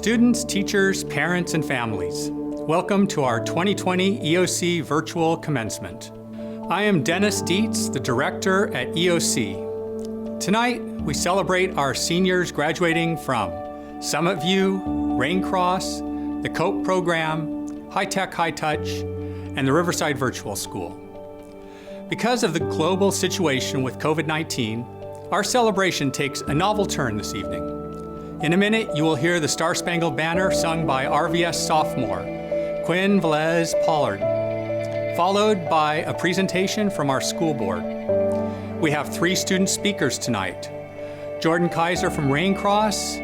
Students, teachers, parents, and families, welcome to our 2020 EOC Virtual Commencement. I am Dennis Dietz, the Director at EOC. Tonight, we celebrate our seniors graduating from Summit View, Raincross, the COPE program, High Tech, High Touch, and the Riverside Virtual School. Because of the global situation with COVID-19, our celebration takes a novel turn this evening. In a minute, you will hear the Star Spangled Banner sung by RVS sophomore, Quinn Velez Pollard, followed by a presentation from our school board. We have 3 student speakers tonight: Jordan Kaiser from Raincross,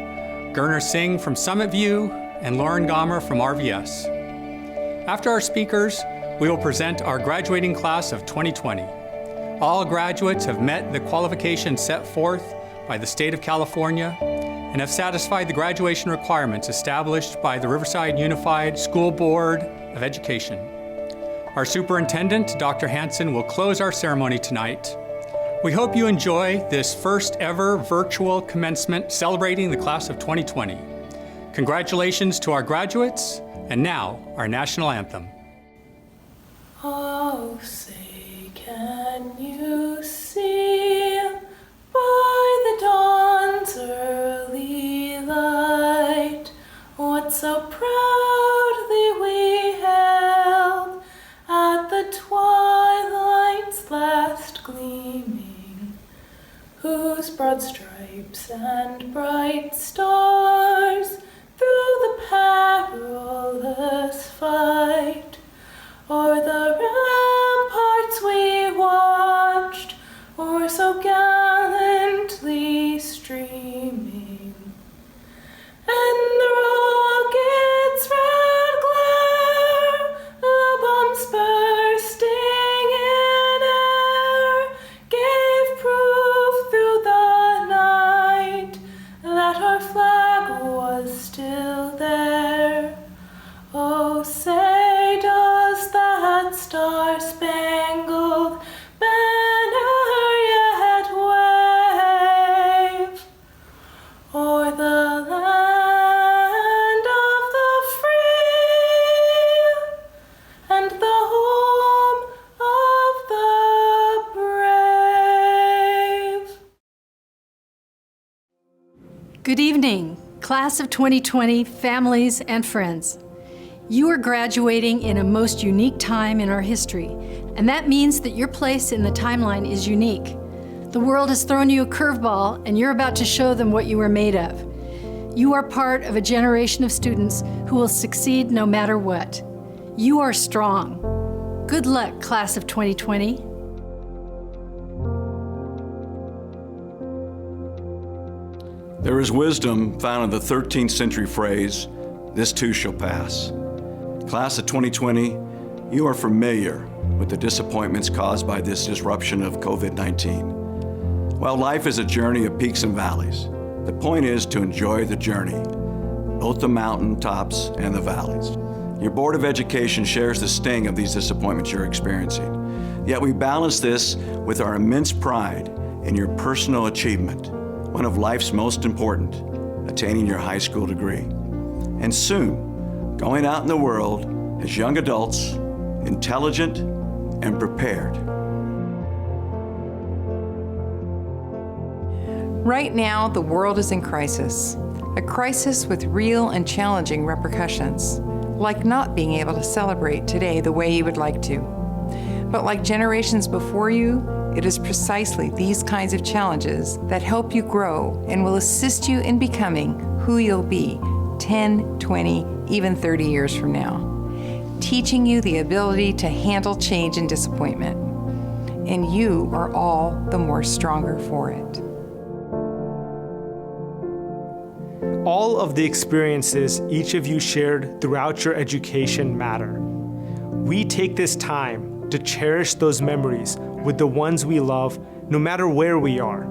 Gurner Singh from Summit View, and Lauren Gomer from RVS. After our speakers, we will present our graduating class of 2020. All graduates have met the qualifications set forth by the state of California and have satisfied the graduation requirements established by the Riverside Unified School Board of Education. Our superintendent, Dr. Hanson, will close our ceremony tonight. We hope you enjoy this first ever virtual commencement celebrating the class of 2020. Congratulations to our graduates, and now our national anthem. Oh, say, can you see by the dawn's early light what so proudly we held at the twilight's last gleaming, whose broad stripes and bright stars through the perilous fight o'er the ramparts we watched, or so gallantly streaming, and the rocket's red glare, the bombs bursting in air, gave proof through the night that our flag was still there. Oh, say, does that star-spangled banner yet wave o'er the land of the free and the home of the brave? Good evening, class of 2020, families and friends. You are graduating in a most unique time in our history, and that means that your place in the timeline is unique. The world has thrown you a curveball, and you're about to show them what you are made of. You are part of a generation of students who will succeed no matter what. You are strong. Good luck, class of 2020. There is wisdom found in the 13th century phrase, "This too shall pass." Class of 2020, you are familiar with the disappointments caused by this disruption of COVID-19. While life is a journey of peaks and valleys, the point is to enjoy the journey, both the mountain tops and the valleys. Your Board of Education shares the sting of these disappointments you're experiencing. Yet we balance this with our immense pride in your personal achievement, one of life's most important, attaining your high school degree. And soon, going out in the world as young adults, intelligent and prepared. Right now, the world is in crisis, a crisis with real and challenging repercussions, like not being able to celebrate today the way you would like to. But like generations before you, it is precisely these kinds of challenges that help you grow and will assist you in becoming who you'll be 10, 20, even 30 years from now, teaching you the ability to handle change and disappointment. And you are all the more stronger for it. All of the experiences each of you shared throughout your education matter. We take this time to cherish those memories with the ones we love, no matter where we are.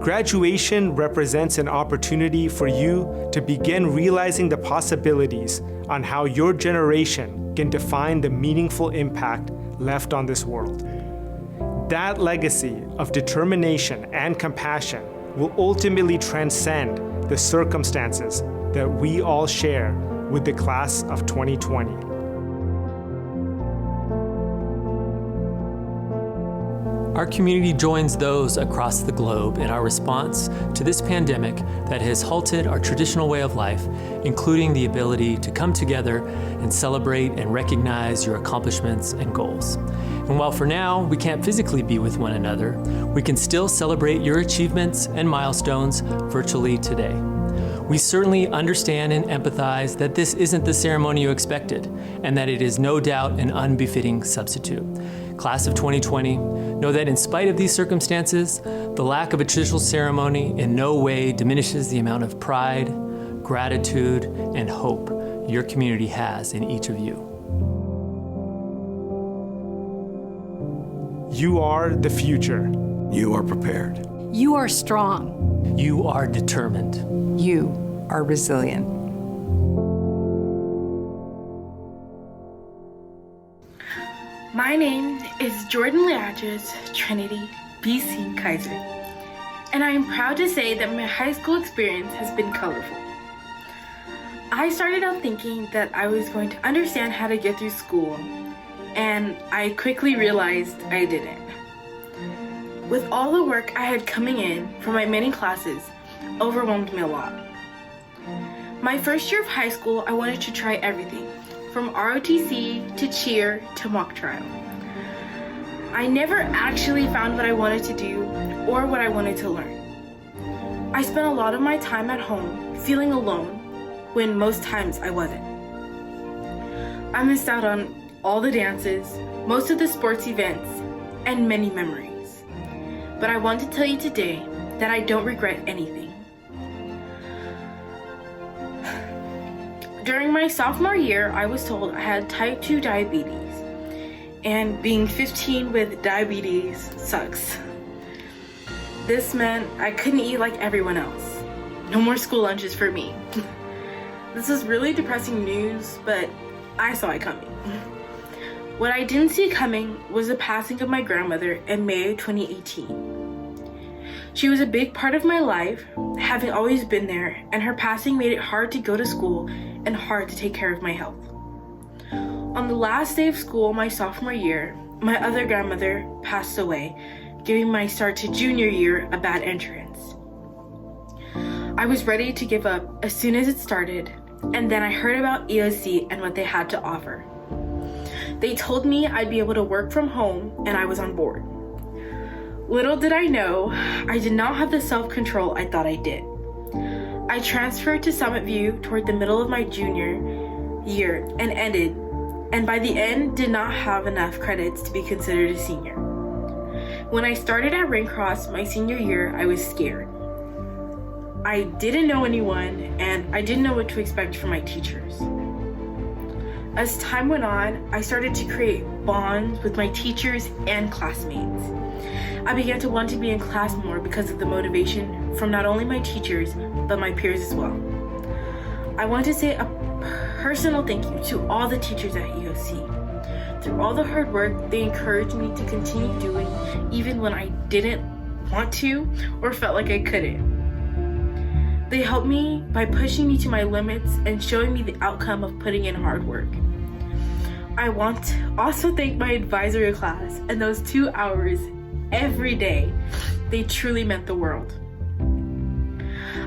Graduation represents an opportunity for you to begin realizing the possibilities on how your generation can define the meaningful impact left on this world. That legacy of determination and compassion will ultimately transcend the circumstances that we all share with the class of 2020. Our community joins those across the globe in our response to this pandemic that has halted our traditional way of life, including the ability to come together and celebrate and recognize your accomplishments and goals. And while for now we can't physically be with one another, we can still celebrate your achievements and milestones virtually today. We certainly understand and empathize that this isn't the ceremony you expected, and that it is no doubt an unbefitting substitute. Class of 2020, know that in spite of these circumstances, the lack of a traditional ceremony in no way diminishes the amount of pride, gratitude, and hope your community has in each of you. You are the future. You are prepared. You are strong. You are determined. You are resilient. My name is Jordan Leatrice Trinity B.C. Kaiser, and I am proud to say that my high school experience has been colorful. I started out thinking that I was going to understand how to get through school, and I quickly realized I didn't. With all the work I had coming in from my many classes, overwhelmed me a lot. My first year of high school, I wanted to try everything, from ROTC to cheer to mock trial. I never actually found what I wanted to do or what I wanted to learn. I spent a lot of my time at home feeling alone when most times I wasn't. I missed out on all the dances, most of the sports events, and many memories. But I want to tell you today that I don't regret anything. During my sophomore year, I was told I had type 2 diabetes, and being 15 with diabetes sucks. This meant I couldn't eat like everyone else. No more school lunches for me. This is really depressing news, but I saw it coming. What I didn't see coming was the passing of my grandmother in May 2018. She was a big part of my life, having always been there, and her passing made it hard to go to school and hard to take care of my health. On the last day of school my sophomore year, my other grandmother passed away, giving my start to junior year a bad entrance. I was ready to give up as soon as it started, and then I heard about EOC and what they had to offer. They told me I'd be able to work from home, and I was on board. Little did I know, I did not have the self-control I thought I did. I transferred to Summit View toward the middle of my junior year and by the end did not have enough credits to be considered a senior. When I started at Raincross my senior year, I was scared. I didn't know anyone, and I didn't know what to expect from my teachers. As time went on, I started to create bonds with my teachers and classmates. I began to want to be in class more because of the motivation from not only my teachers, but my peers as well. I want to say a personal thank you to all the teachers at EOC. Through all the hard work, they encouraged me to continue doing even when I didn't want to or felt like I couldn't. They helped me by pushing me to my limits and showing me the outcome of putting in hard work. I want to also thank my advisory class and those 2 hours every day. They truly meant the world.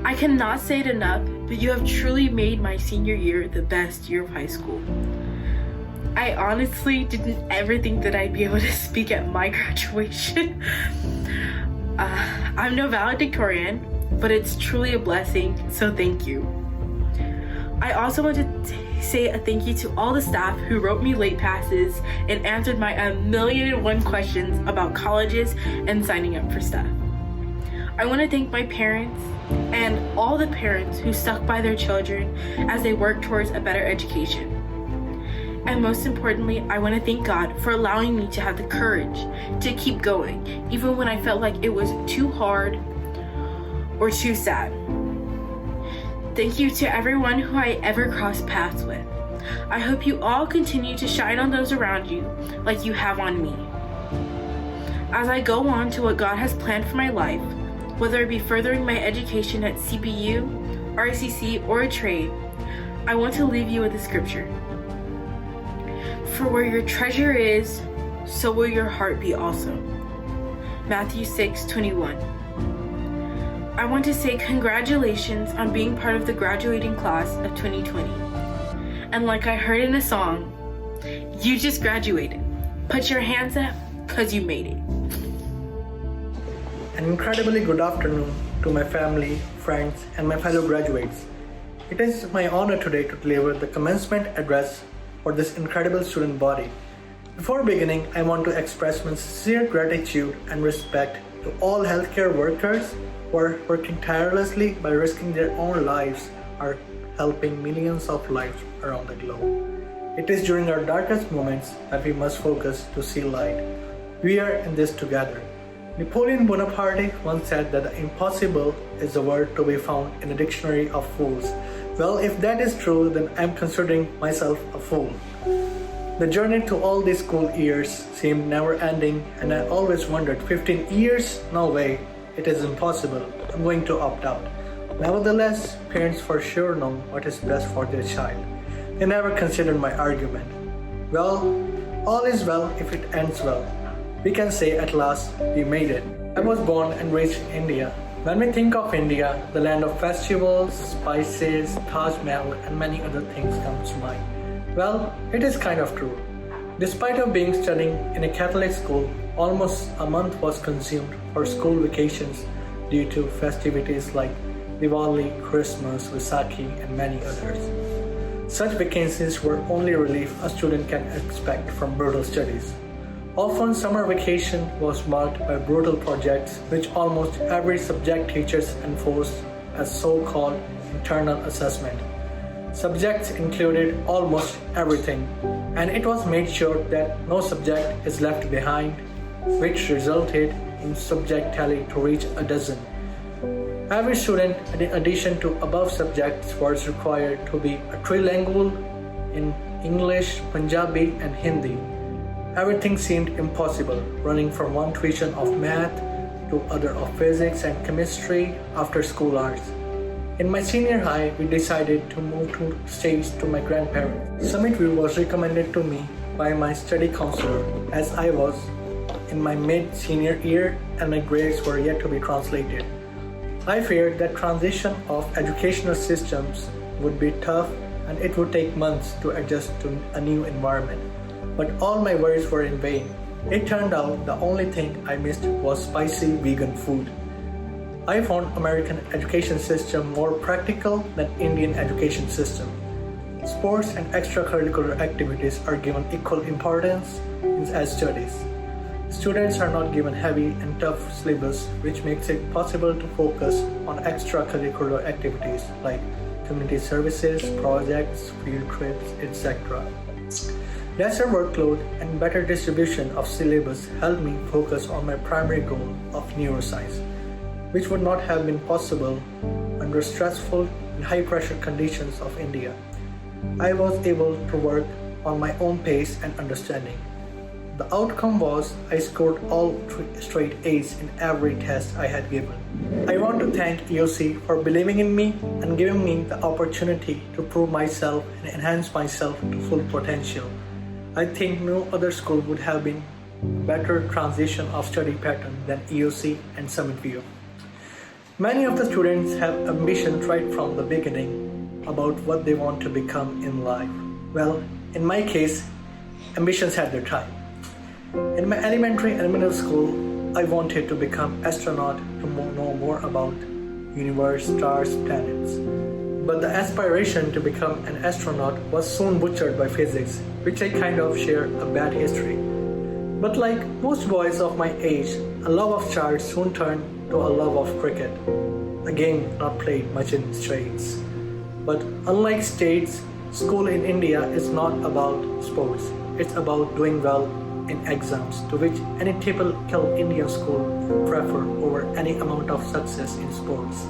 I cannot say it enough, but you have truly made my senior year the best year of high school. I honestly didn't ever think that I'd be able to speak at my graduation. I'm no valedictorian, but it's truly a blessing, so thank you. I also want to say a thank you to all the staff who wrote me late passes and answered my 1,000,001 questions about colleges and signing up for stuff. I want to thank my parents and all the parents who stuck by their children as they work towards a better education. And most importantly, I want to thank God for allowing me to have the courage to keep going, even when I felt like it was too hard or too sad. Thank you to everyone who I ever crossed paths with. I hope you all continue to shine on those around you like you have on me. As I go on to what God has planned for my life, whether it be furthering my education at CBU, RCC, or a trade, I want to leave you with a scripture. For where your treasure is, so will your heart be also. Matthew 6:21. I want to say congratulations on being part of the graduating class of 2020. And like I heard in a song, you just graduated. Put your hands up, cause you made it. An incredibly good afternoon to my family, friends, and my fellow graduates. It is my honor today to deliver the commencement address for this incredible student body. Before beginning, I want to express my sincere gratitude and respect to all healthcare workers who are working tirelessly by risking their own lives or helping millions of lives around the globe. It is during our darkest moments that we must focus to see light. We are in this together. Napoleon Bonaparte once said that the impossible is a word to be found in the dictionary of fools. Well, if that is true, then I'm considering myself a fool. The journey to all these school years seemed never ending, and I always wondered, 15 years? No way, it is impossible. I'm going to opt out. Nevertheless, parents for sure know what is best for their child. They never considered my argument. Well, all is well if it ends well. We can say at last we made it. I was born and raised in India. When we think of India, the land of festivals, spices, Taj Mahal, and many other things come to mind. Well, it is kind of true. Despite of being studying in a Catholic school, almost a month was consumed for school vacations due to festivities like Diwali, Christmas, Vaisakhi, and many others. Such vacations were only relief a student can expect from brutal studies. Often summer vacation was marked by brutal projects which almost every subject teachers enforced as so-called internal assessment. Subjects included almost everything, and it was made sure that no subject is left behind, which resulted in subject tally to reach a dozen. Every student, in addition to above subjects, was required to be a trilingual in English, Punjabi, and Hindi. Everything seemed impossible, running from one tuition of math to other of physics and chemistry after school hours. In my senior high, we decided to move to states to my grandparents. Summitview was recommended to me by my study counselor as I was in my mid-senior year and my grades were yet to be translated. I feared that transition of educational systems would be tough and it would take months to adjust to a new environment. But all my worries were in vain. It turned out the only thing I missed was spicy vegan food. I found American education system more practical than Indian education system. Sports and extracurricular activities are given equal importance as studies. Students are not given heavy and tough syllabus, which makes it possible to focus on extracurricular activities like community services, projects, field trips, etc. Lesser workload and better distribution of syllabus helped me focus on my primary goal of neuroscience, which would not have been possible under stressful and high-pressure conditions of India. I was able to work on my own pace and understanding. The outcome was I scored all straight A's in every test I had given. I want to thank EOC for believing in me and giving me the opportunity to prove myself and enhance myself to full potential. I think no other school would have been better transition of study pattern than EOC and Summitview. Many of the students have ambitions right from the beginning about what they want to become in life. Well, in my case, ambitions had their time. In my elementary and middle school, I wanted to become astronaut to know more about universe, stars, planets. But the aspiration to become an astronaut was soon butchered by physics, which I kind of share a bad history. But like most boys of my age, a love of charts soon turned to a love of cricket, a game not played much in states. But unlike states, school in India is not about sports. It's about doing well in exams, to which any typical Indian school would prefer over any amount of success in sports.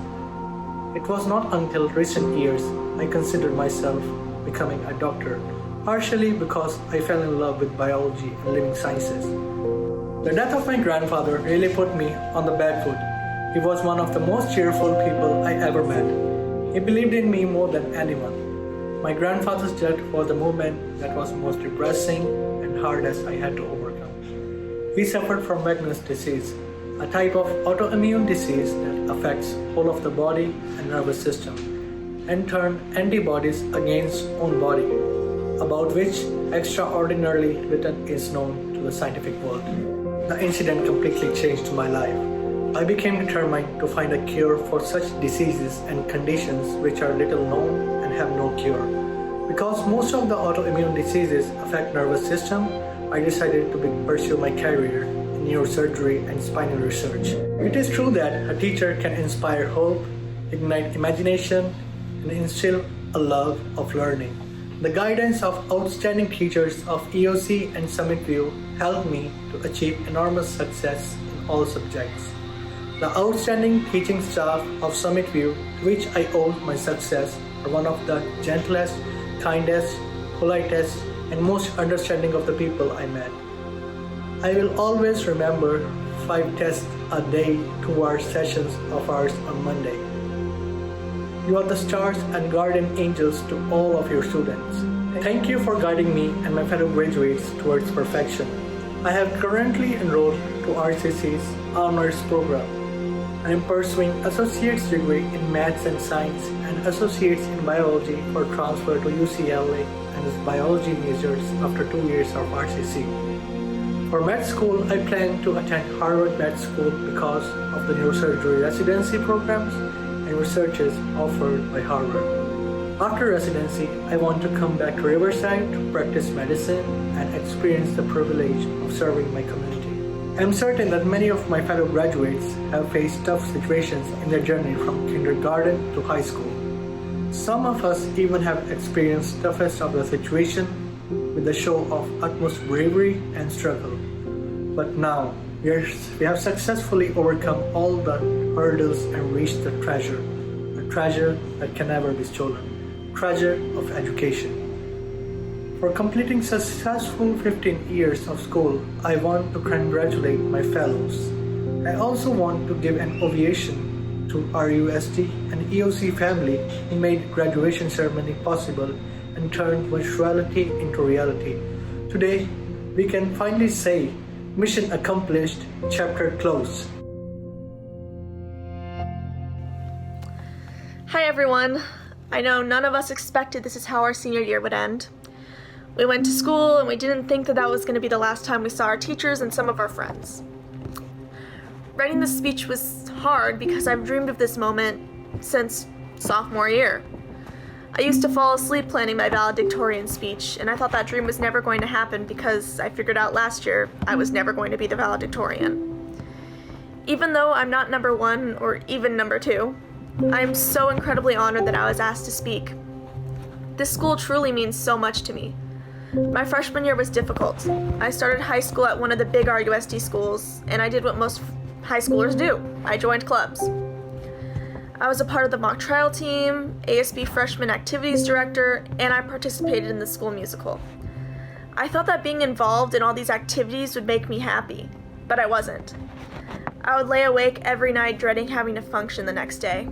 It was not until recent years I considered myself becoming a doctor, partially because I fell in love with biology and living sciences. The death of my grandfather really put me on the bad foot. He was one of the most cheerful people I ever met. He believed in me more than anyone. My grandfather's death was the moment that was most depressing and hardest I had to overcome. He suffered from Wegener's disease, a type of autoimmune disease that affects whole of the body and nervous system, and turned antibodies against own body, about which extraordinarily little is known to the scientific world. The incident completely changed my life. I became determined to find a cure for such diseases and conditions which are little known and have no cure. Because most of the autoimmune diseases affect nervous system, I decided to pursue my career in neurosurgery and spinal research. It is true that a teacher can inspire hope, ignite imagination, and instill a love of learning. The guidance of outstanding teachers of EOC and Summit View helped me to achieve enormous success in all subjects. The outstanding teaching staff of Summit View, to which I owe my success, are one of the gentlest, kindest, politest, and most understanding of the people I met. I will always remember 5 tests a day 2-hour sessions of ours on Monday. You are the stars and guardian angels to all of your students. Thank you for guiding me and my fellow graduates towards perfection. I have currently enrolled to RCC's honors program. I am pursuing associate's degree in maths and science and associates in biology for transfer to UCLA and as biology majors after 2 years of RCC. For med school, I plan to attend Harvard Med School because of the neurosurgery residency programs and researches offered by Harvard. After residency, I want to come back to Riverside to practice medicine and experience the privilege of serving my community. I am certain that many of my fellow graduates have faced tough situations in their journey from kindergarten to high school. Some of us even have experienced toughest of the situation with the show of utmost bravery and struggle. But now, we have successfully overcome all the hurdles and reached the treasure, a treasure that can never be stolen, treasure of education. For completing successful 15 years of school, I want to congratulate my fellows. I also want to give an ovation to RUSD and EOC family who made graduation ceremony possible and turned virtuality into reality. Today, we can finally say, mission accomplished, chapter closed. Hi everyone. I know none of us expected this is how our senior year would end. We went to school and we didn't think that was going to be the last time we saw our teachers and some of our friends. Writing this speech was hard because I've dreamed of this moment since sophomore year. I used to fall asleep planning my valedictorian speech, and I thought that dream was never going to happen because I figured out last year I was never going to be the valedictorian. Even though I'm not number 1 or even number 2, I'm so incredibly honored that I was asked to speak. This school truly means so much to me. My freshman year was difficult. I started high school at one of the big RUSD schools, and I did what most high schoolers do. I joined clubs. I was a part of the mock trial team, ASB freshman activities director, and I participated in the school musical. I thought that being involved in all these activities would make me happy, but I wasn't. I would lay awake every night dreading having to function the next day.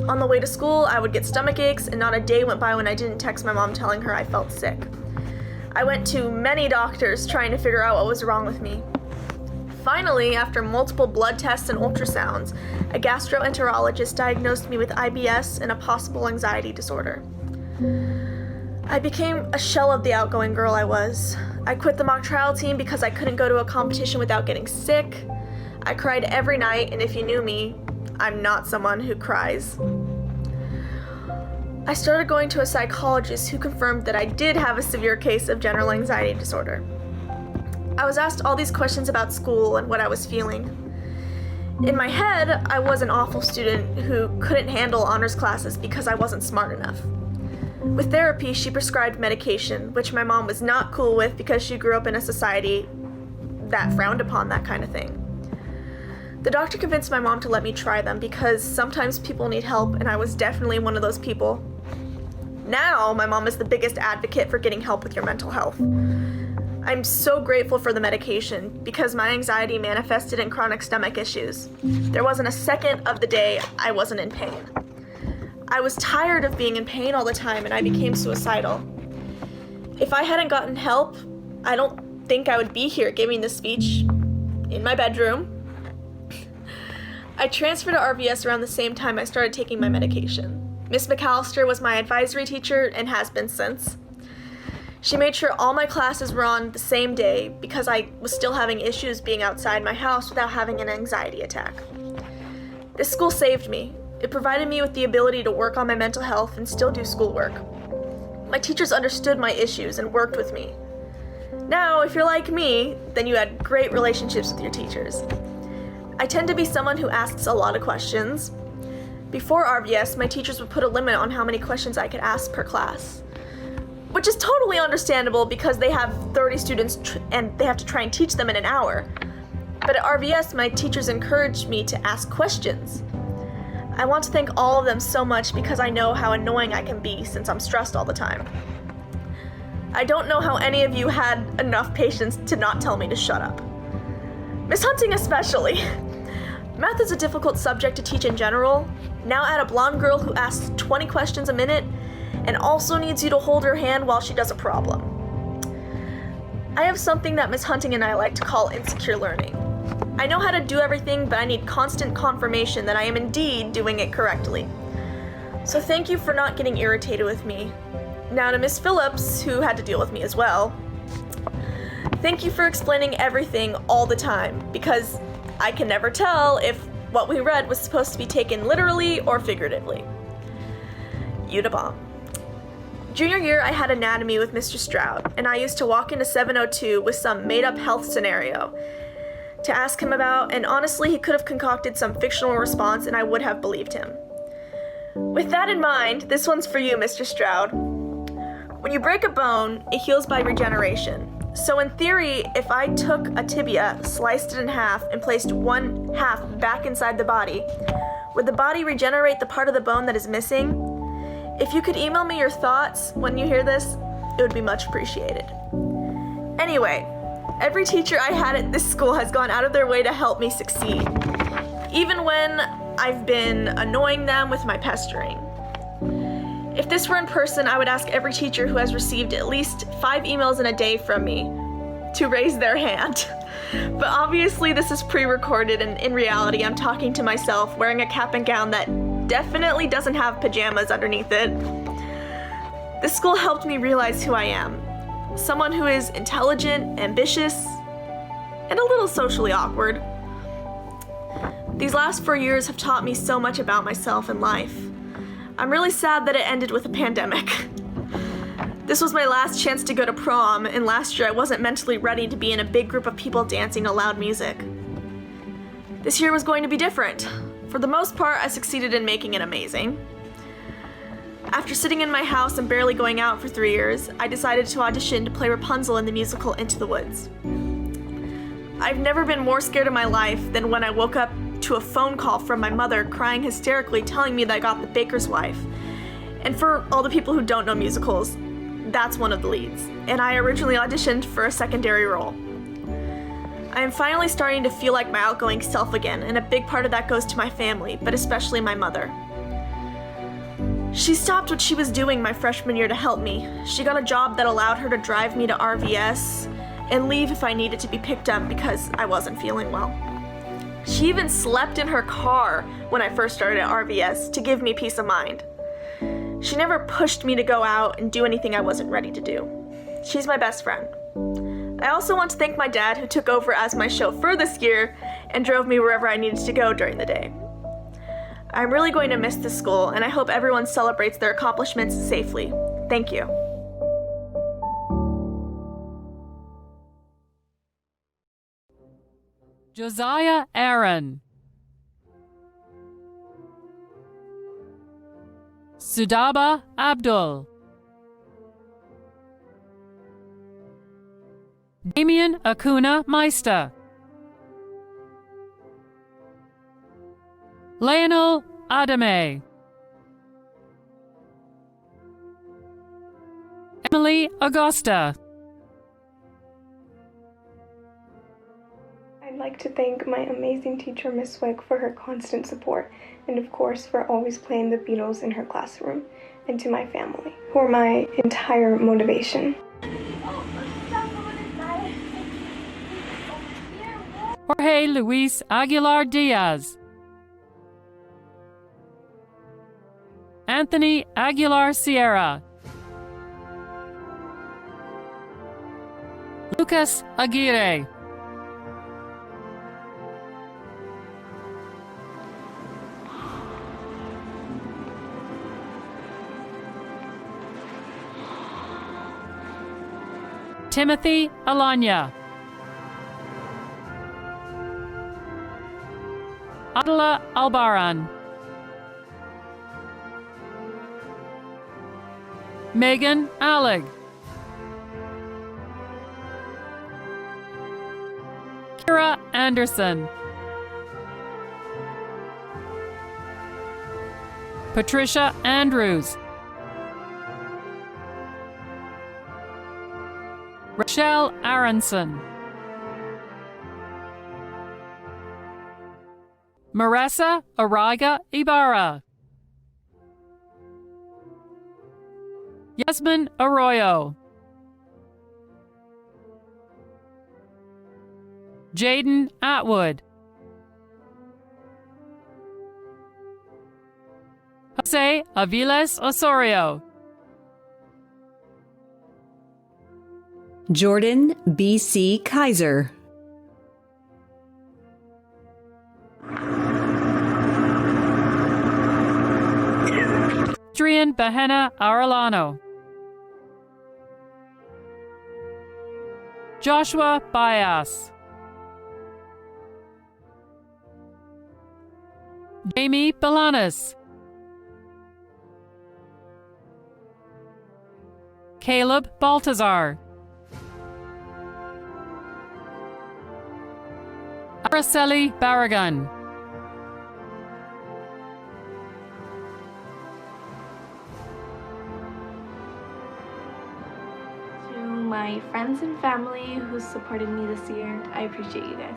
On the way to school, I would get stomach aches, and not a day went by when I didn't text my mom telling her I felt sick. I went to many doctors trying to figure out what was wrong with me. Finally, after multiple blood tests and ultrasounds, a gastroenterologist diagnosed me with IBS and a possible anxiety disorder. I became a shell of the outgoing girl I was. I quit the mock trial team because I couldn't go to a competition without getting sick. I cried every night, and if you knew me, I'm not someone who cries. I started going to a psychologist who confirmed that I did have a severe case of general anxiety disorder. I was asked all these questions about school and what I was feeling. In my head, I was an awful student who couldn't handle honors classes because I wasn't smart enough. With therapy, she prescribed medication, which my mom was not cool with because she grew up in a society that frowned upon that kind of thing. The doctor convinced my mom to let me try them because sometimes people need help, and I was definitely one of those people. Now, my mom is the biggest advocate for getting help with your mental health. I'm so grateful for the medication because my anxiety manifested in chronic stomach issues. There wasn't a second of the day I wasn't in pain. I was tired of being in pain all the time and I became suicidal. If I hadn't gotten help, I don't think I would be here giving this speech in my bedroom. I transferred to RVS around the same time I started taking my medication. Miss McAllister was my advisory teacher and has been since. She made sure all my classes were on the same day because I was still having issues being outside my house without having an anxiety attack. This school saved me. It provided me with the ability to work on my mental health and still do schoolwork. My teachers understood my issues and worked with me. Now, if you're like me, then you had great relationships with your teachers. I tend to be someone who asks a lot of questions. Before RVS, my teachers would put a limit on how many questions I could ask per class, which is totally understandable because they have 30 students and they have to try and teach them in an hour. But at RVS, my teachers encouraged me to ask questions. I want to thank all of them so much because I know how annoying I can be since I'm stressed all the time. I don't know how any of you had enough patience to not tell me to shut up. Miss Hunting especially. Math is a difficult subject to teach in general. Now add a blonde girl who asks 20 questions a minute and also needs you to hold her hand while she does a problem. I have something that Miss Hunting and I like to call insecure learning. I know how to do everything, but I need constant confirmation that I am indeed doing it correctly. So thank you for not getting irritated with me. Now to Miss Phillips, who had to deal with me as well. Thank you for explaining everything all the time, because I can never tell if what we read was supposed to be taken literally or figuratively. You da bomb. Junior year, I had anatomy with Mr. Stroud, and I used to walk into 702 with some made-up health scenario to ask him about, and honestly, he could have concocted some fictional response and I would have believed him. With that in mind, this one's for you, Mr. Stroud. When you break a bone, it heals by regeneration. So in theory, if I took a tibia, sliced it in half, and placed one half back inside the body, would the body regenerate the part of the bone that is missing? If you could email me your thoughts when you hear this, it would be much appreciated. Anyway, every teacher I had at this school has gone out of their way to help me succeed, even when I've been annoying them with my pestering. If this were in person, I would ask every teacher who has received at least 5 emails in a day from me to raise their hand. But obviously this is pre-recorded, and in reality I'm talking to myself wearing a cap and gown that definitely doesn't have pajamas underneath it. This school helped me realize who I am. Someone who is intelligent, ambitious, and a little socially awkward. These last 4 years have taught me so much about myself and life. I'm really sad that it ended with a pandemic. This was my last chance to go to prom, and last year I wasn't mentally ready to be in a big group of people dancing to loud music. This year was going to be different. For the most part, I succeeded in making it amazing. After sitting in my house and barely going out for 3 years, I decided to audition to play Rapunzel in the musical Into the Woods. I've never been more scared in my life than when I woke up to a phone call from my mother crying hysterically telling me that I got the baker's wife. And for all the people who don't know musicals, that's one of the leads. And I originally auditioned for a secondary role. I am finally starting to feel like my outgoing self again, and a big part of that goes to my family, but especially my mother. She stopped what she was doing my freshman year to help me. She got a job that allowed her to drive me to RVS and leave if I needed to be picked up because I wasn't feeling well. She even slept in her car when I first started at RVS to give me peace of mind. She never pushed me to go out and do anything I wasn't ready to do. She's my best friend. I also want to thank my dad who took over as my chauffeur this year and drove me wherever I needed to go during the day. I'm really going to miss this school, and I hope everyone celebrates their accomplishments safely. Thank you. Josiah Aaron. Sudaba Abdul. Damian Acuna Meister. Lionel Adame. Emily Augusta. I'd like like to thank my amazing teacher, Miss Wick, for her constant support, and of course for always playing the Beatles in her classroom, and to my family, who are my entire motivation. Jorge Luis Aguilar Diaz. Anthony Aguilar Sierra. Lucas Aguirre. Timothy Alanya. Adela Albaran. Megan Alleg. Kira Anderson. Patricia Andrews. Rochelle Aronson. Marissa Araga Ibarra. Yasmin Arroyo. Jaden Atwood. Jose Aviles Osorio. Jordan B.C. Kaiser. Adrian Bahena Arellano. Joshua Bias. Jamie Balanis. Caleb Baltazar. Araceli Barragan. To my friends and family who supported me this year, I appreciate you guys.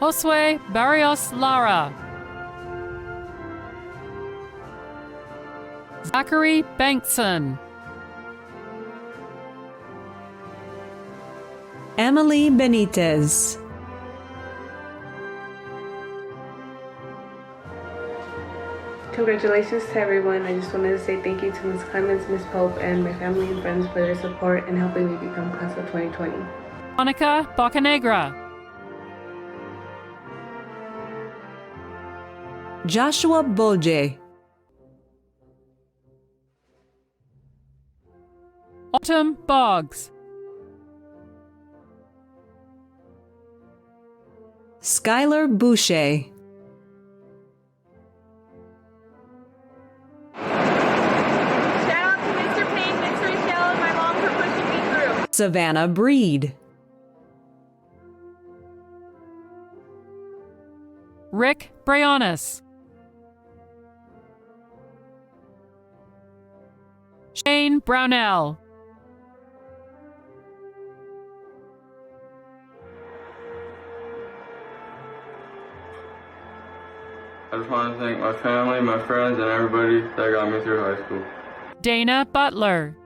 Josue Barrios Lara. Zachary Bankson. Emily Benitez. Congratulations to everyone. I just wanted to say thank you to Ms. Clemens, Ms. Pope, and my family and friends for their support and helping me become class of 2020. Monica Bocanegra. Joshua Bolje. Autumn Boggs. Skylar Boucher. Savannah Breed. Rick Briones. Shane Brownell. I just want to thank my family, my friends, and everybody that got me through high school. Dana Butler.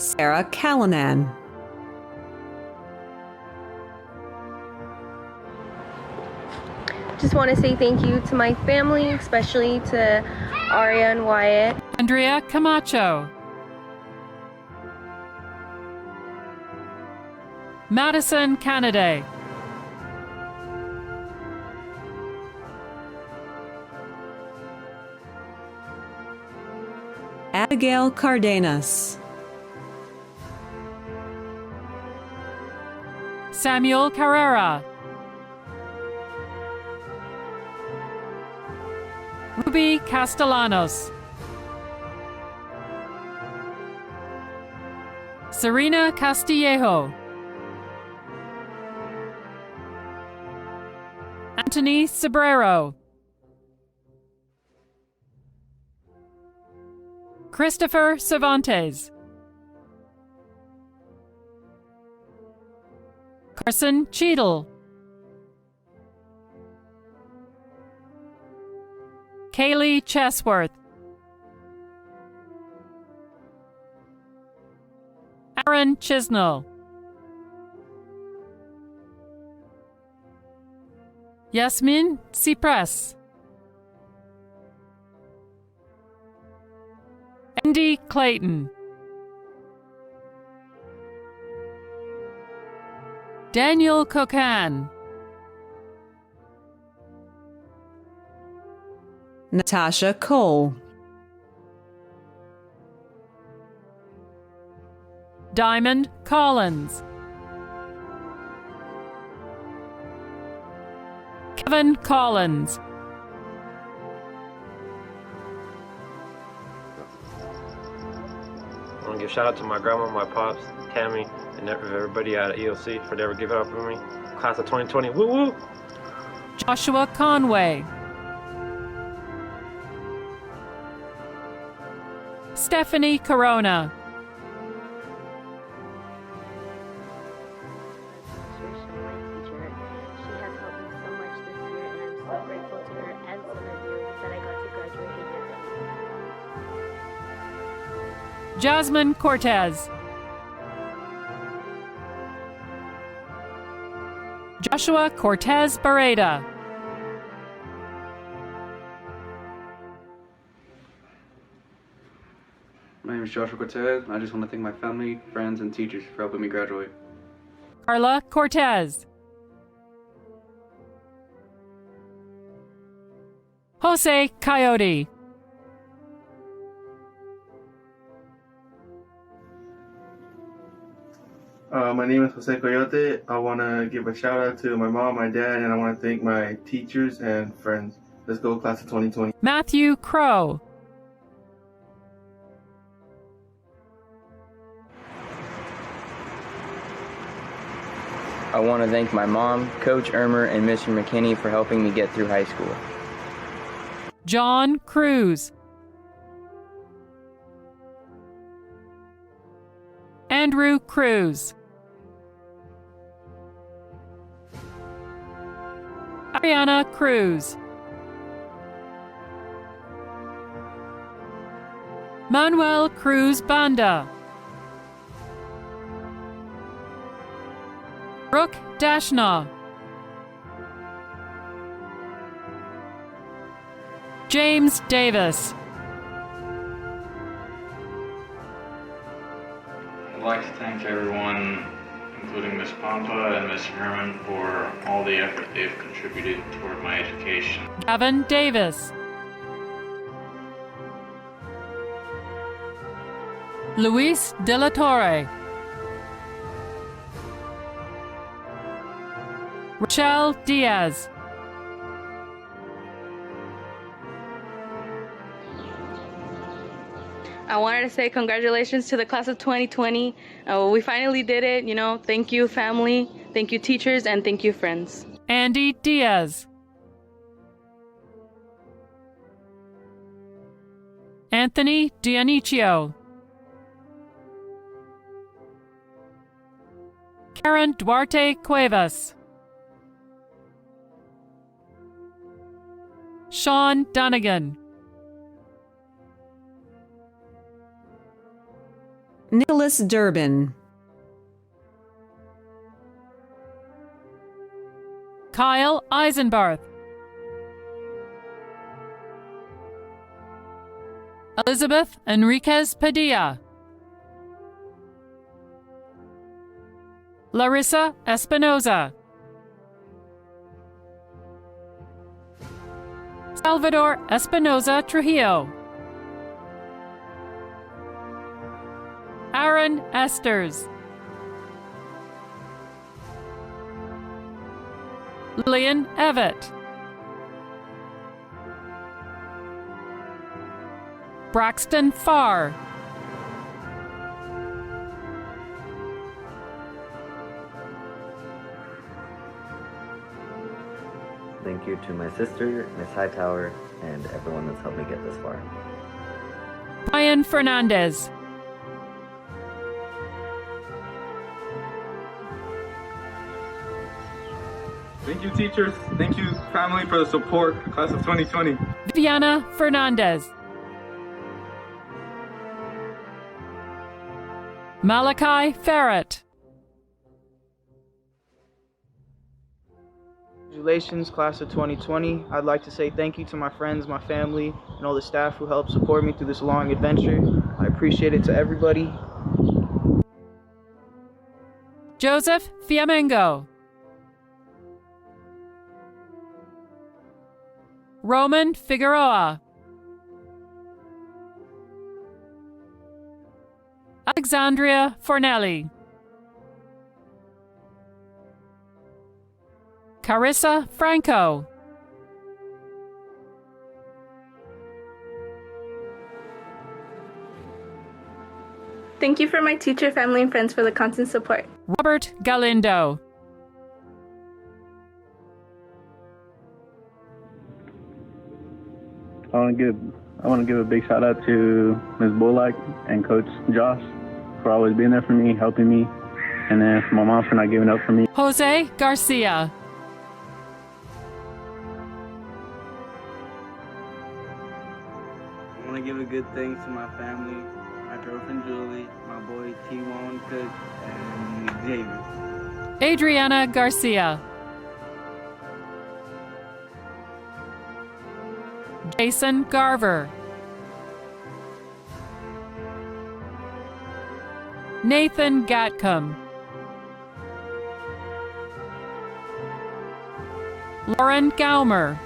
Sarah Callanan. Just want to say thank you to my family, especially to Aria and Wyatt. Andrea Camacho. Madison Canaday. Abigail Cardenas. Samuel Carrera. Ruby Castellanos. Serena Castillejo. Anthony Sobrero. Christopher Cervantes. Carson Cheadle, Kaylee Chesworth, Aaron Chisnell, Yasmin Cypress, Andy Clayton, Daniel Kokan, Natasha Cole, Diamond Collins, Kevin Collins, I want to give a shout out to my grandma, my pops, Tammy, and everybody at EOC for never giving up on me. Class of 2020, woo woo! Joshua Conway, Stephanie Corona, Jasmine Cortez, Joshua Cortez Barreda, My name is Joshua Cortez. I just want to thank my family, friends, and teachers for helping me graduate. Carla Cortez, Jose Coyote, My name is Jose Coyote. I want to give a shout out to my mom, my dad, and I want to thank my teachers and friends. Let's go, class of 2020. Matthew Crow, I want to thank my mom, Coach Ermer, and Mr. McKinney for helping me get through high school. John Cruz, Andrew Cruz, Ariana Cruz, Manuel Cruz Banda, Brooke Dashnaw, James Davis, I'd like to thank everyone, including Ms. Pampa and Ms. Herman, for all the effort they've contributed toward my education. Gavin Davis, Luis De La Torre, Rochelle Diaz, I wanted to say congratulations to the class of 2020. We finally did it, you know. Thank you, family. Thank you, teachers, and thank you, friends. Andy Diaz, Anthony Dioniccio, Karen Duarte Cuevas, Sean Dunnigan, Nicholas Durbin, Kyle Eisenbarth, Elizabeth Enriquez Padilla, Larissa Espinoza, Salvador Espinoza Trujillo, Aaron Esters, Lillian Evett, Braxton Farr, Thank you to my sister, Miss Hightower, and everyone that's helped me get this far. Brian Fernandez, Thank you, teachers. Thank you, family, for the support. Class of 2020. Viviana Fernandez. Malachi Ferret. Congratulations, class of 2020. I'd like to say thank you to my friends, my family, and all the staff who helped support me through this long adventure. I appreciate it to everybody. Joseph Fiamengo. Roman Figueroa. Alexandria Fornelli. Carissa Franco. Thank you for my teacher, family, and friends for the constant support. Robert Galindo. I want to give a big shout out to Ms. Bullock and Coach Josh for always being there for me, helping me, and then for my mom for not giving up for me. Jose Garcia. I want to give a good thanks to my family, my girlfriend Julie, my boy T1 Cook, and Xavier. Adriana Garcia. Jason Garver. Nathan Gatcomb. Lauren Gaumer.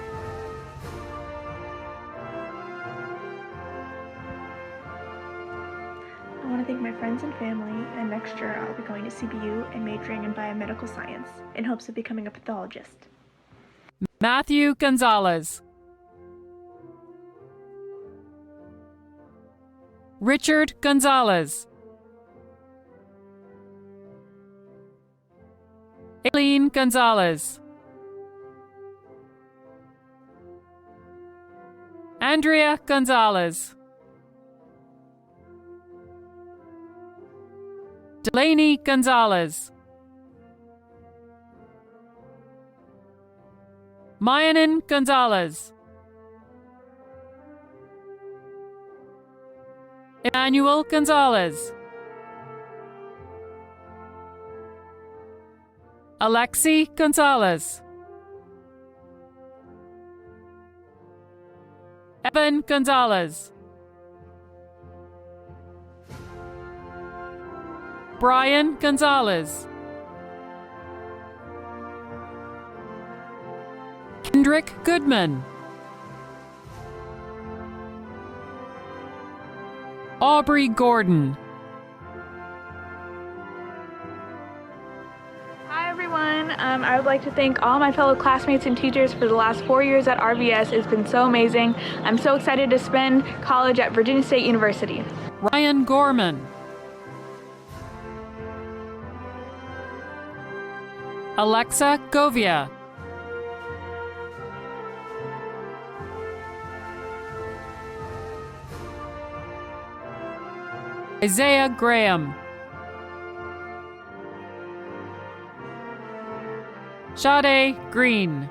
I want to thank my friends and family, and next year I'll be going to CBU and majoring in biomedical science in hopes of becoming a pathologist. Matthew Gonzalez. Richard Gonzalez. Aileen Gonzalez. Andrea Gonzalez. Delaney Gonzalez. Mayanin Gonzalez. Emmanuel Gonzalez. Alexi Gonzalez. Evan Gonzalez. Brian Gonzalez. Kendrick Goodman. Aubrey Gordon. Hi everyone, I would like to thank all my fellow classmates and teachers for the last 4 years at RVS. It's been so amazing. I'm so excited to spend college at Virginia State University. Ryan Gorman. Alexa Govia. Isaiah Graham. Sade Green.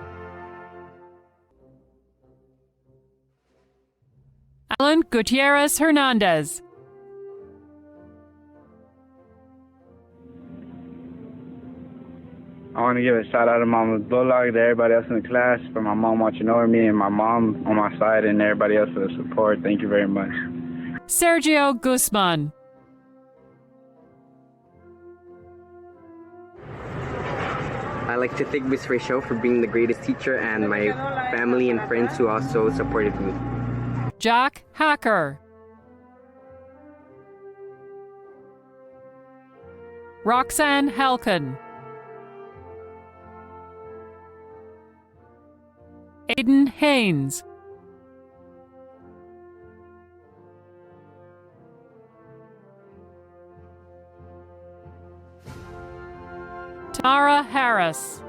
Alan Gutierrez Hernandez. I want to give a shout out to Mama Bullock, to everybody else in the class, for my mom watching over me, and my mom on my side, and everybody else for the support. Thank you very much. Sergio Guzman. I'd like to thank Miss Rachel for being the greatest teacher and my family and friends who also supported me. Jack Hacker. Roxanne Halkin. Aiden Haynes. Tamara Harris.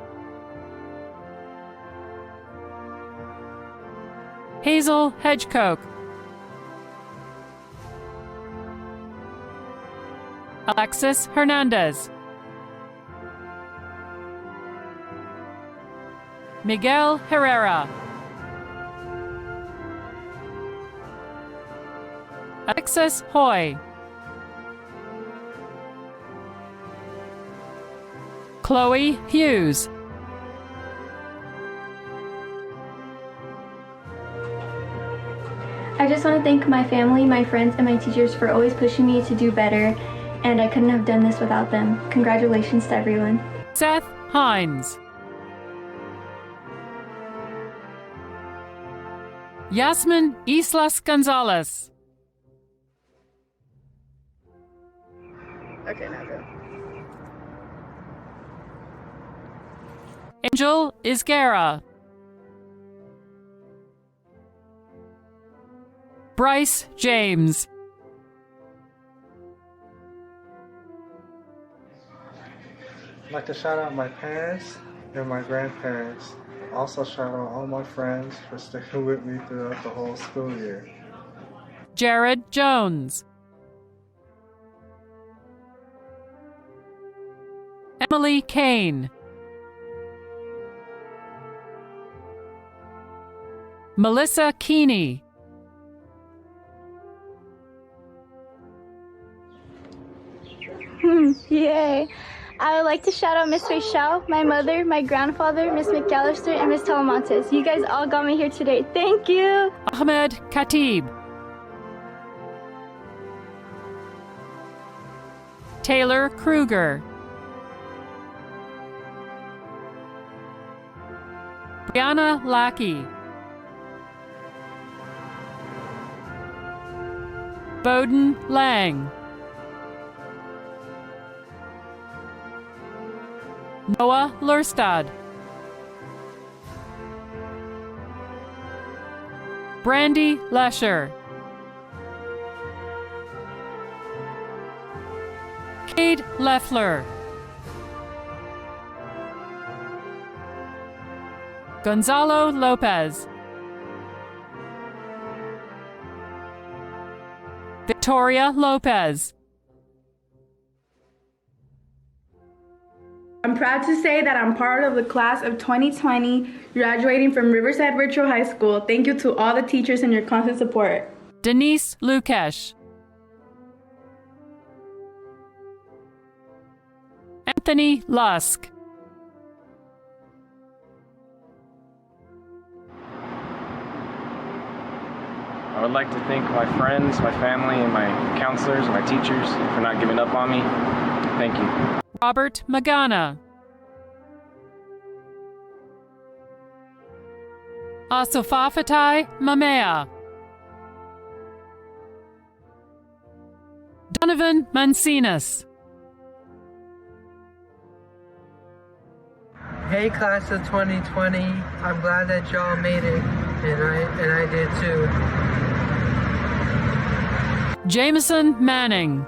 Hazel Hedgecoke. Alexis Hernandez. Miguel Herrera. Alexis Hoy. Chloe Hughes. I just want to thank my family, my friends, and my teachers for always pushing me to do better, and I couldn't have done this without them. Congratulations to everyone. Seth Hines. Yasmin Islas Gonzalez. Okay, now go. Angel Isguera. Bryce James. I'd like to shout out my parents and my grandparents. Also shout out all my friends for sticking with me throughout the whole school year. Jared Jones. Emily Kane. Melissa Keeney. Yay! I would like to shout out Miss Rachel, my mother, my grandfather, Miss McAllister, and Miss Talamontes. You guys all got me here today. Thank you! Ahmed Khatib. Taylor Kruger. Brianna Lackey. Bowden Lang. Noah Lurstad. Brandy Lesher. Cade Leffler. Gonzalo Lopez. Victoria Lopez. I'm proud to say that I'm part of the class of 2020, graduating from Riverside Virtual High School. Thank you to all the teachers and your constant support. Denise Lukesh. Anthony Lusk. I would like to thank my friends, my family, and my counselors, and my teachers for not giving up on me. Thank you. Robert Magana. Asofafatai Mamea. Donovan Mancinas. Hey class of 2020, I'm glad that y'all made it, and I did too. Jameson Manning.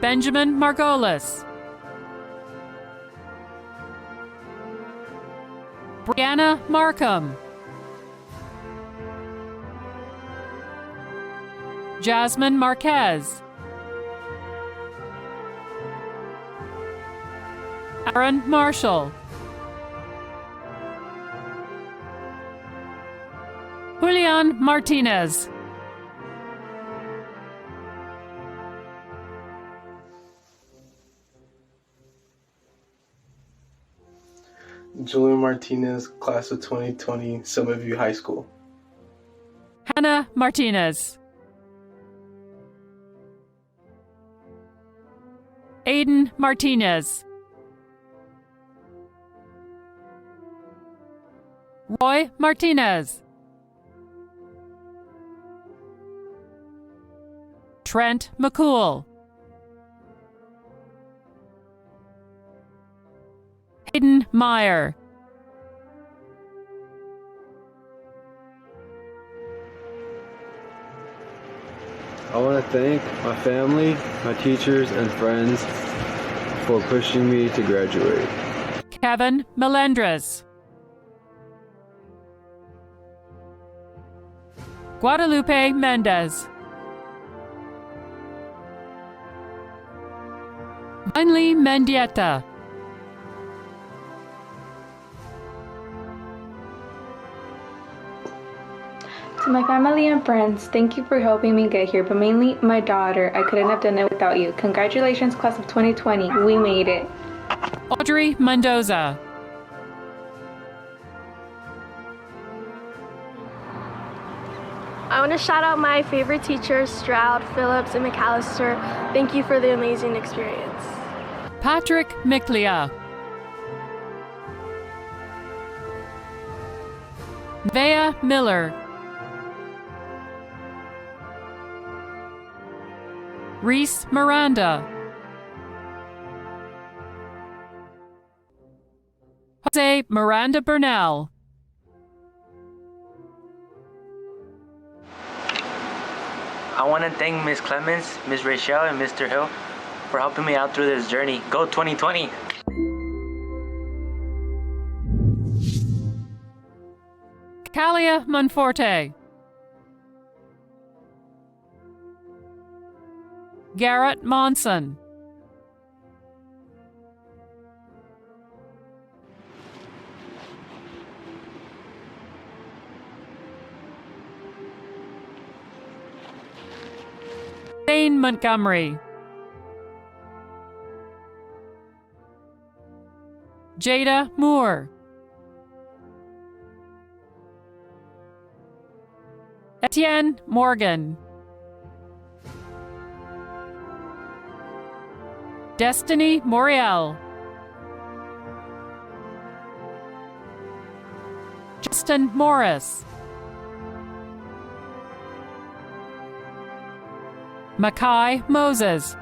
Benjamin Margolis. Brianna Markham. Jasmine Marquez. Aaron Marshall. Julian Martinez. Julian Martinez, class of 2020, Summerview High School. Hannah Martinez. Aiden Martinez. Roy Martinez. Trent McCool. Hayden Meyer. I want to thank my family, my teachers, and friends for pushing me to graduate. Kevin Melendres, Guadalupe Mendez, Vinely Mendieta, To my family and friends, thank you for helping me get here, but mainly my daughter. I couldn't have done it without you. Congratulations, class of 2020. We made it. Audrey Mendoza, I want to shout out my favorite teachers, Stroud, Phillips, and McAllister. Thank you for the amazing experience. Patrick Miclia, Vea Miller, Reese Miranda, Jose Miranda Burnell, I want to thank Ms. Clemens, Ms. Rachel, and Mr. Hill for helping me out through this journey. Go 2020! Calia Monforte, Garrett Monson, Zane Montgomery, Jada Moore, Etienne Morgan, Destiny Moriel, Justin Morris, Makai Moses,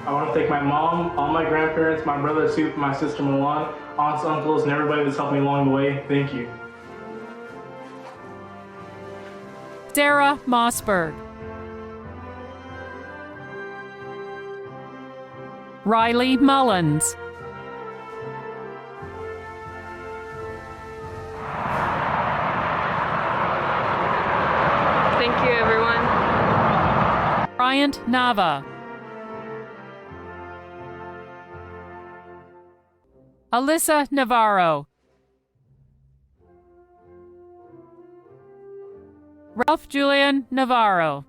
I want to thank my mom, all my grandparents, my brother Soup, my sister Milan, aunts, uncles, and everybody that's helped me along the way. Thank you. Sarah Mossberg, Riley Mullins, Thank you, everyone. Bryant Nava, Alyssa Navarro, Ralph Julian Navarro,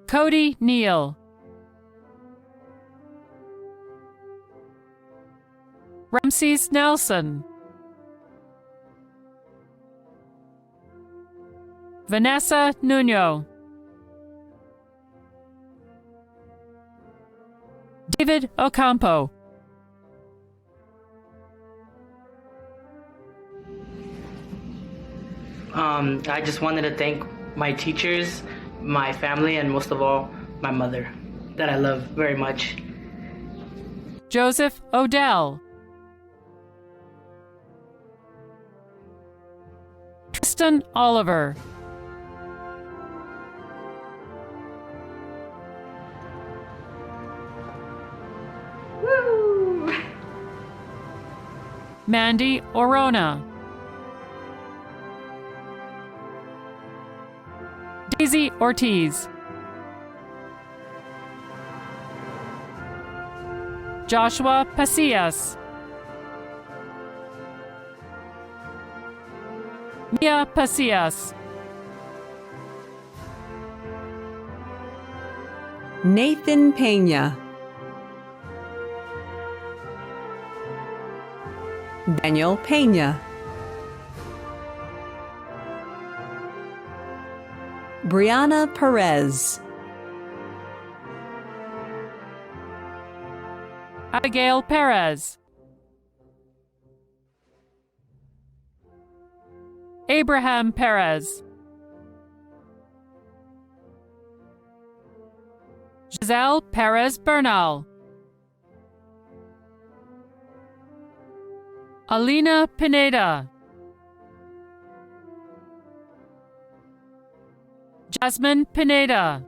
Cody Neal, Ramses Nelson, Vanessa Nuno, David Ocampo, I just wanted to thank my teachers, my family, and most of all, my mother, that I love very much. Joseph Odell, Tristan Oliver, Mandy Orona, Daisy Ortiz, Joshua Pasillas, Mia Pasillas, Nathan Pena, Daniel Pena, Brianna Perez, Abigail Perez, Abraham Perez, Giselle Perez Bernal, Alina Pineda, Jasmine Pineda,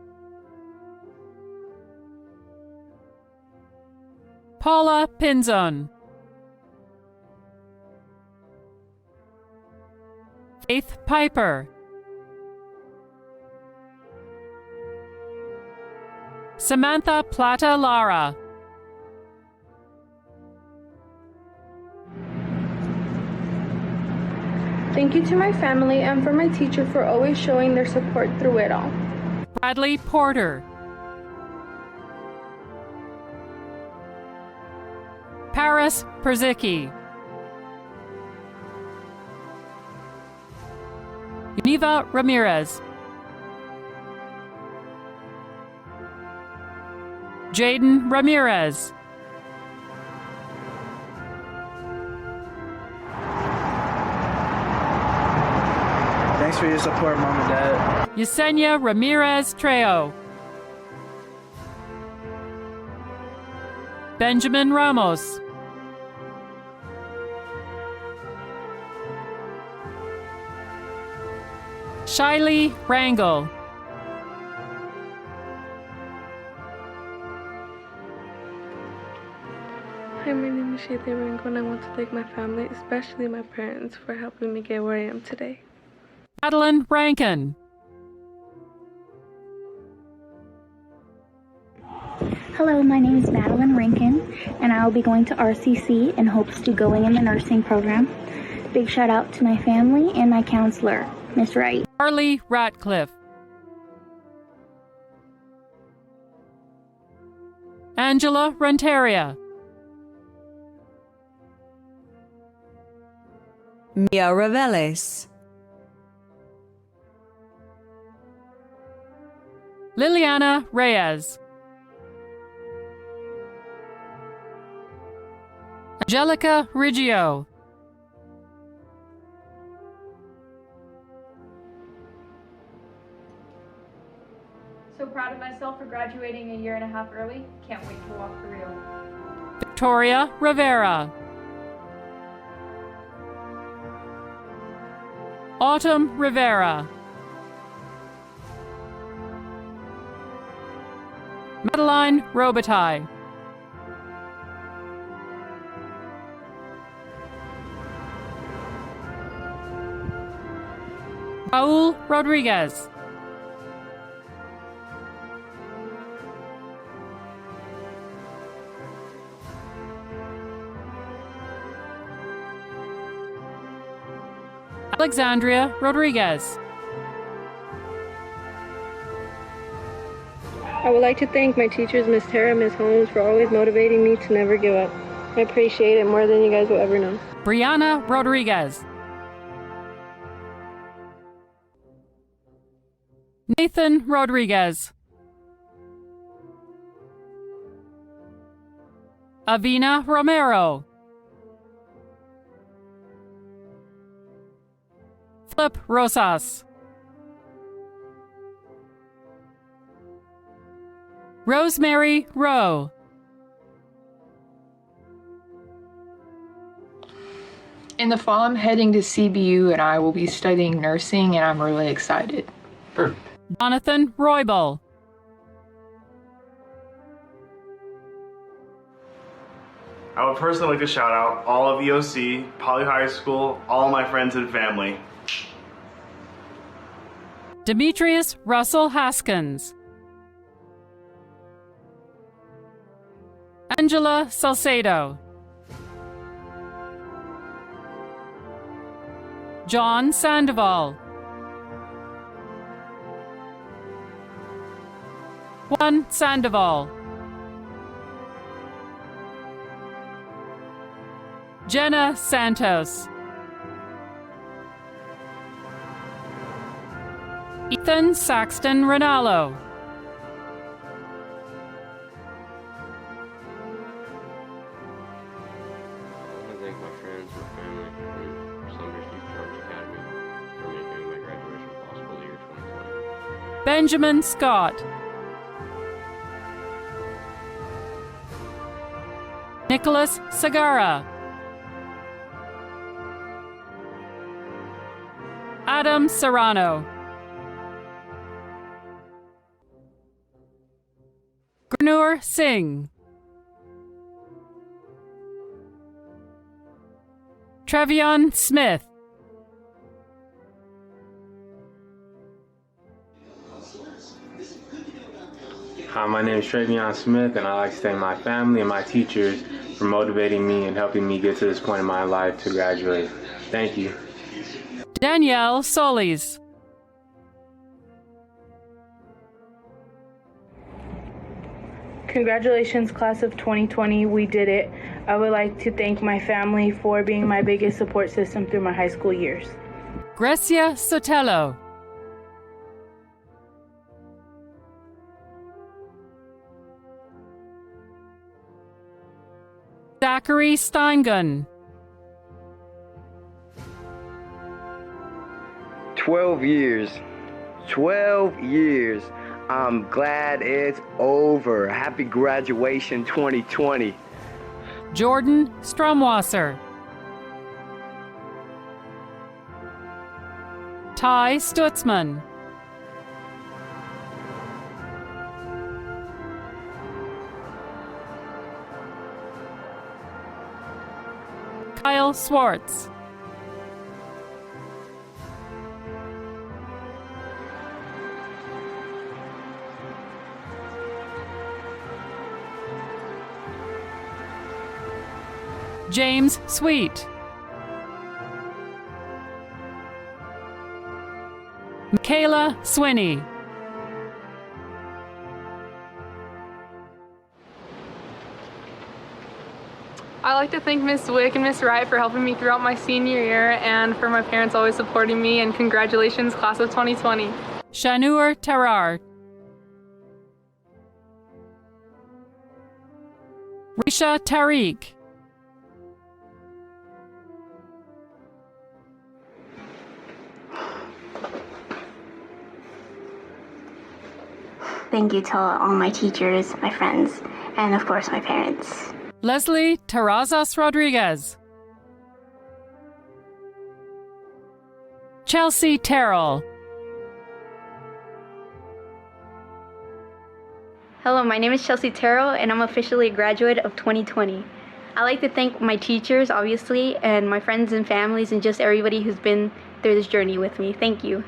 Paula Pinzon. Faith Piper. Samantha Plata Lara. Thank you to my family and for my teacher for always showing their support through it all. Bradley Porter. Paris Perzicki. Univa Ramirez. Jaden Ramirez. Thanks for your support, Mom and Dad. Yesenia Ramirez Trejo. Benjamin Ramos. Shiley Rangel. Hi, my name is Shaylee Rangel, and I want to thank my family, especially my parents, for helping me get where I am today. Madeline Rankin. Hello, my name is Madeline Rankin, and I will be going to RCC in hopes to going in the nursing program. Big shout out to my family and my counselor, Miss Wright. Carly Ratcliffe. Angela Renteria. Mia Reveles. Liliana Reyes. Angelica Riggio. So proud of myself for graduating a year and a half early. Can't wait to walk the real. Victoria Rivera. Autumn Rivera. Madeline Robitaille. Raul Rodriguez. Alexandria Rodriguez. I would like to thank my teachers, Miss Tara and Miss Holmes, for always motivating me to never give up. I appreciate it more than you guys will ever know. Brianna Rodriguez. Nathan Rodriguez. Avina Romero. Philip Rosas. Rosemary Rowe. In the fall, I'm heading to CBU and I will be studying nursing, and I'm really excited. Jonathan Roybal. I would personally like to shout out all of EOC, Poly High School, all my friends and family. Demetrius Russell Haskins. Angela Salcedo. John Sandoval. Juan Sandoval. Jenna Santos. Ethan Saxton Rinaldo. I want to thank my friends, my family, and Saunders Youth Charge Academy for making my graduation possible the year 2020. Benjamin Scott. Nicholas Sagara. Adam Serrano. Gurnur Singh. Trevion Smith. Hi, my name is Trevion Smith, and I'd like to thank my family and my teachers for motivating me and helping me get to this point in my life to graduate. Thank you. Danielle Solis. Congratulations, class of 2020. We did it. I would like to thank my family for being my biggest support system through my high school years. Grecia Sotelo. Zachary Steingun. 12 years. 12 years. I'm glad it's over. Happy graduation 2020. Jordan Stromwasser. Ty Stutzman. Kyle Swartz. James Sweet. Michaela Swinney. I'd like to thank Miss Wick and Miss Wright for helping me throughout my senior year and for my parents always supporting me, and congratulations, class of 2020. Shanur Tarar. Risha Tariq. Thank you to all my teachers, my friends, and of course my parents. Leslie Terrazas Rodriguez. Chelsea Terrell. Hello, my name is Chelsea Terrell, and I'm officially a graduate of 2020. I'd like to thank my teachers, obviously, and my friends and families, and just everybody who's been through this journey with me. Thank you.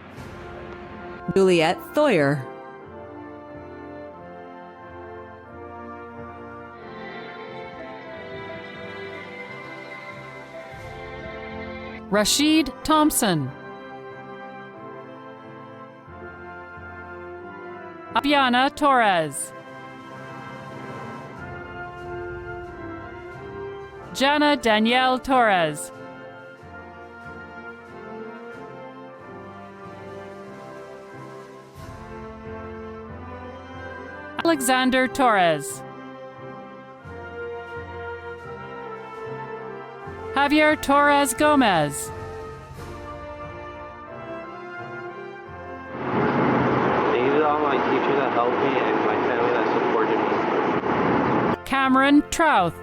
Juliet Thoyer. Rashid Thompson. Aviana Torres. Jana Danielle Torres. Alexander Torres. Javier Torres Gomez. Thank you to all my teachers that helped me and my family that supported me. Cameron Trouth.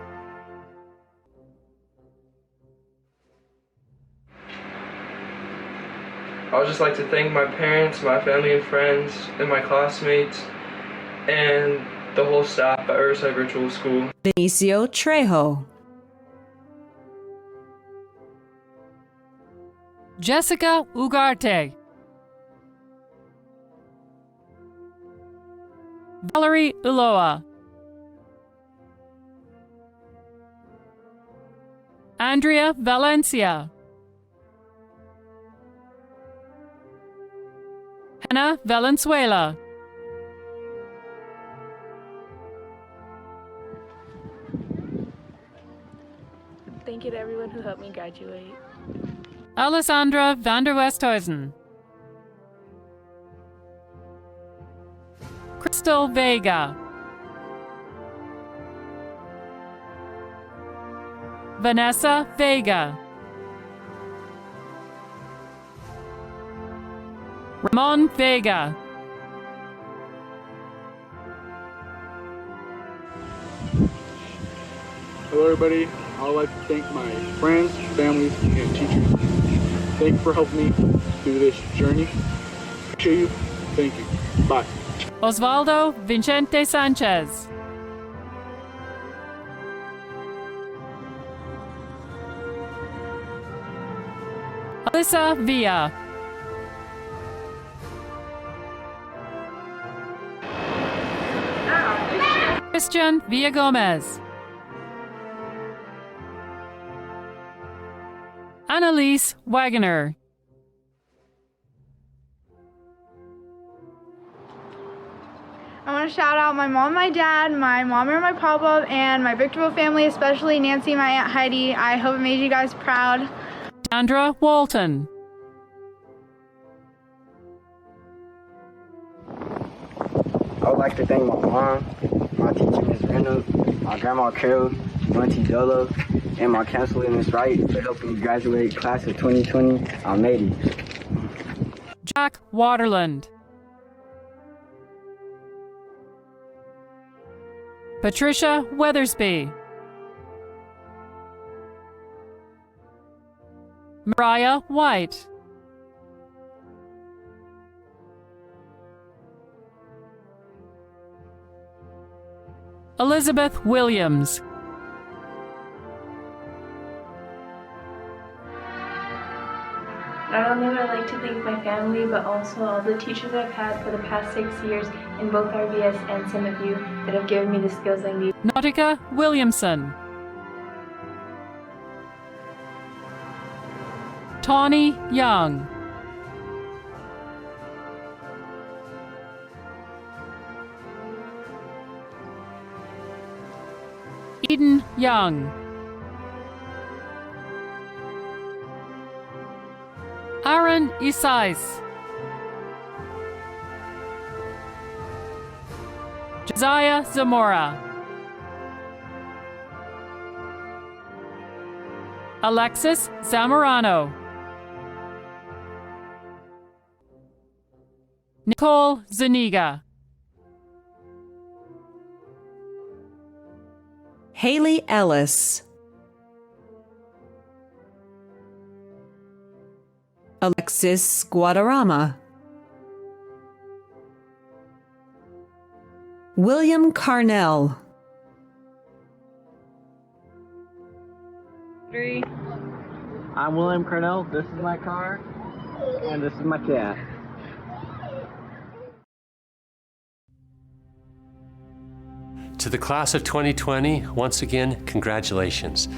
I would just like to thank my parents, my family and friends, and my classmates, and the whole staff at Riverside Virtual School. Benicio Trejo. Jessica Ugarte. Valerie Uloa. Andrea Valencia. Hannah Valenzuela. Thank you to everyone who helped me graduate. Alessandra van der Westhuizen. Crystal Vega. Vanessa Vega. Ramon Vega. Hello everybody, I would like to thank my friends, families, and teachers. Thank you for helping me through this journey. Appreciate you. Thank you. Bye. Osvaldo Vicente Sanchez. Melissa Villa. Christian Villagomez. Annalise Wagner. I want to shout out my mom, my dad, my mom and my papa, and my Victorville family, especially Nancy, my Aunt Heidi. I hope it made you guys proud. Sandra Walton. I would like to thank my mom, my teacher, Ms. Reynolds, my grandma Carol, Auntie Dolo, and my counselor, Ms. Wright, for helping me graduate class of 2020. I made it. Jack Waterland. Patricia Weathersby. Mariah White. Elizabeth Williams. Not only would I like to thank my family, but also all the teachers I've had for the past 6 years in both RVS and Summit View that have given me the skills I need. Nautica Williamson. Tawny Young. Eden Young. Aaron Isais. Josiah Zamora. Alexis Zamorano. Nicole Zuniga. Haley Ellis. Alexis Guadarrama. William Carnell. I'm William Carnell. This is my car, and this is my cat. To the class of 2020, once again, congratulations.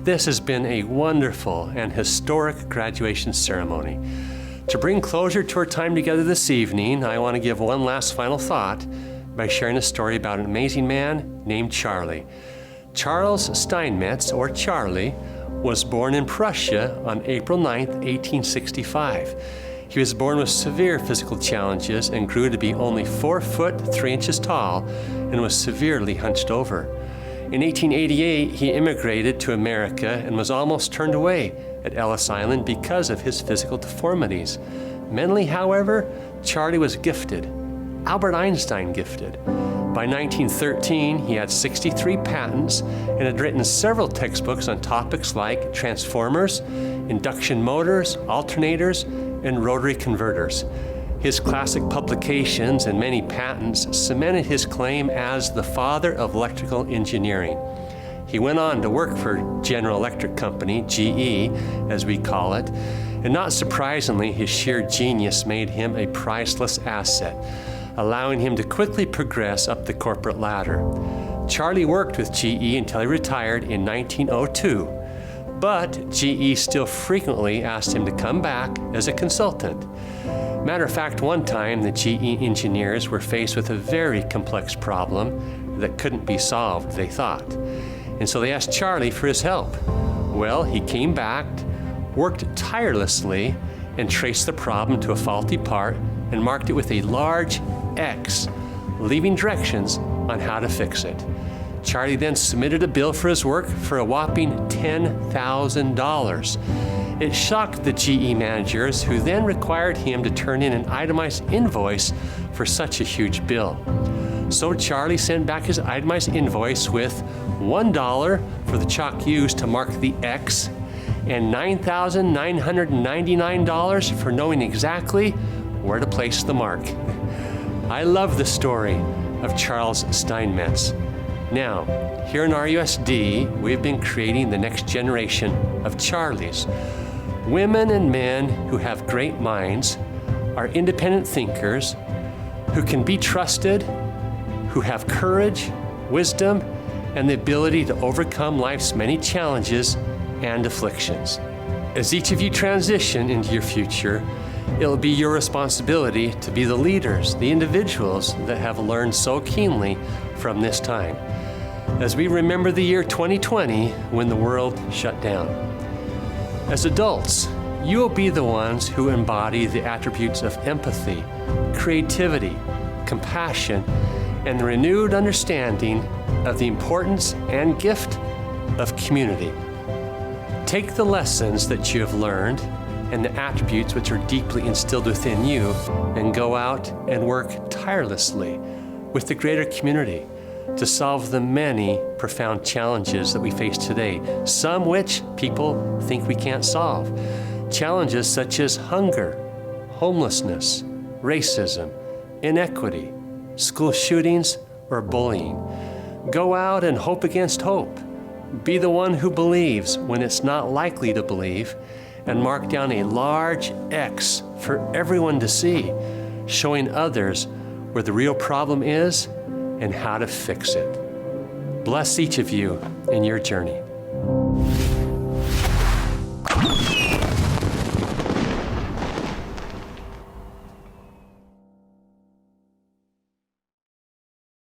This has been a wonderful and historic graduation ceremony. To bring closure to our time together this evening, I want to give one last final thought by sharing a story about an amazing man named Charlie. Charles Steinmetz, or Charlie, was born in Prussia on April 9th, 1865. He was born with severe physical challenges and grew to be only 4 foot 3 inches tall and was severely hunched over. In 1888, he immigrated to America and was almost turned away at Ellis Island because of his physical deformities. Mentally, however, Charlie was gifted, Albert Einstein gifted. By 1913, he had 63 patents and had written several textbooks on topics like transformers, induction motors, alternators, and rotary converters. His classic publications and many patents cemented his claim as the father of electrical engineering. He went on to work for General Electric Company, GE, as we call it, and not surprisingly, his sheer genius made him a priceless asset, allowing him to quickly progress up the corporate ladder. Charlie worked with GE until he retired in 1902, but GE still frequently asked him to come back as a consultant. Matter of fact, one time the GE engineers were faced with a very complex problem that couldn't be solved, they thought. And so they asked Charlie for his help. Well, he came back, worked tirelessly, and traced the problem to a faulty part and marked it with a large X, leaving directions on how to fix it. Charlie then submitted a bill for his work for a whopping $10,000. It shocked the GE managers, who then required him to turn in an itemized invoice for such a huge bill. So Charlie sent back his itemized invoice with $1 for the chalk used to mark the X and $9,999 for knowing exactly where to place the mark. I love the story of Charles Steinmetz. Now, here in RUSD, we've been creating the next generation of Charlies. Women and men who have great minds, are independent thinkers, who can be trusted, who have courage, wisdom, and the ability to overcome life's many challenges and afflictions. As each of you transition into your future, it'll be your responsibility to be the leaders, the individuals that have learned so keenly from this time. As we remember the year 2020 when the world shut down. As adults, you will be the ones who embody the attributes of empathy, creativity, compassion, and the renewed understanding of the importance and gift of community. Take the lessons that you have learned and the attributes which are deeply instilled within you and go out and work tirelessly with the greater community to solve the many profound challenges that we face today, some which people think we can't solve. Challenges such as hunger, homelessness, racism, inequity, school shootings, or bullying. Go out and hope against hope. Be the one who believes when it's not likely to believe, and mark down a large X for everyone to see, showing others where the real problem is and how to fix it. Bless each of you in your journey.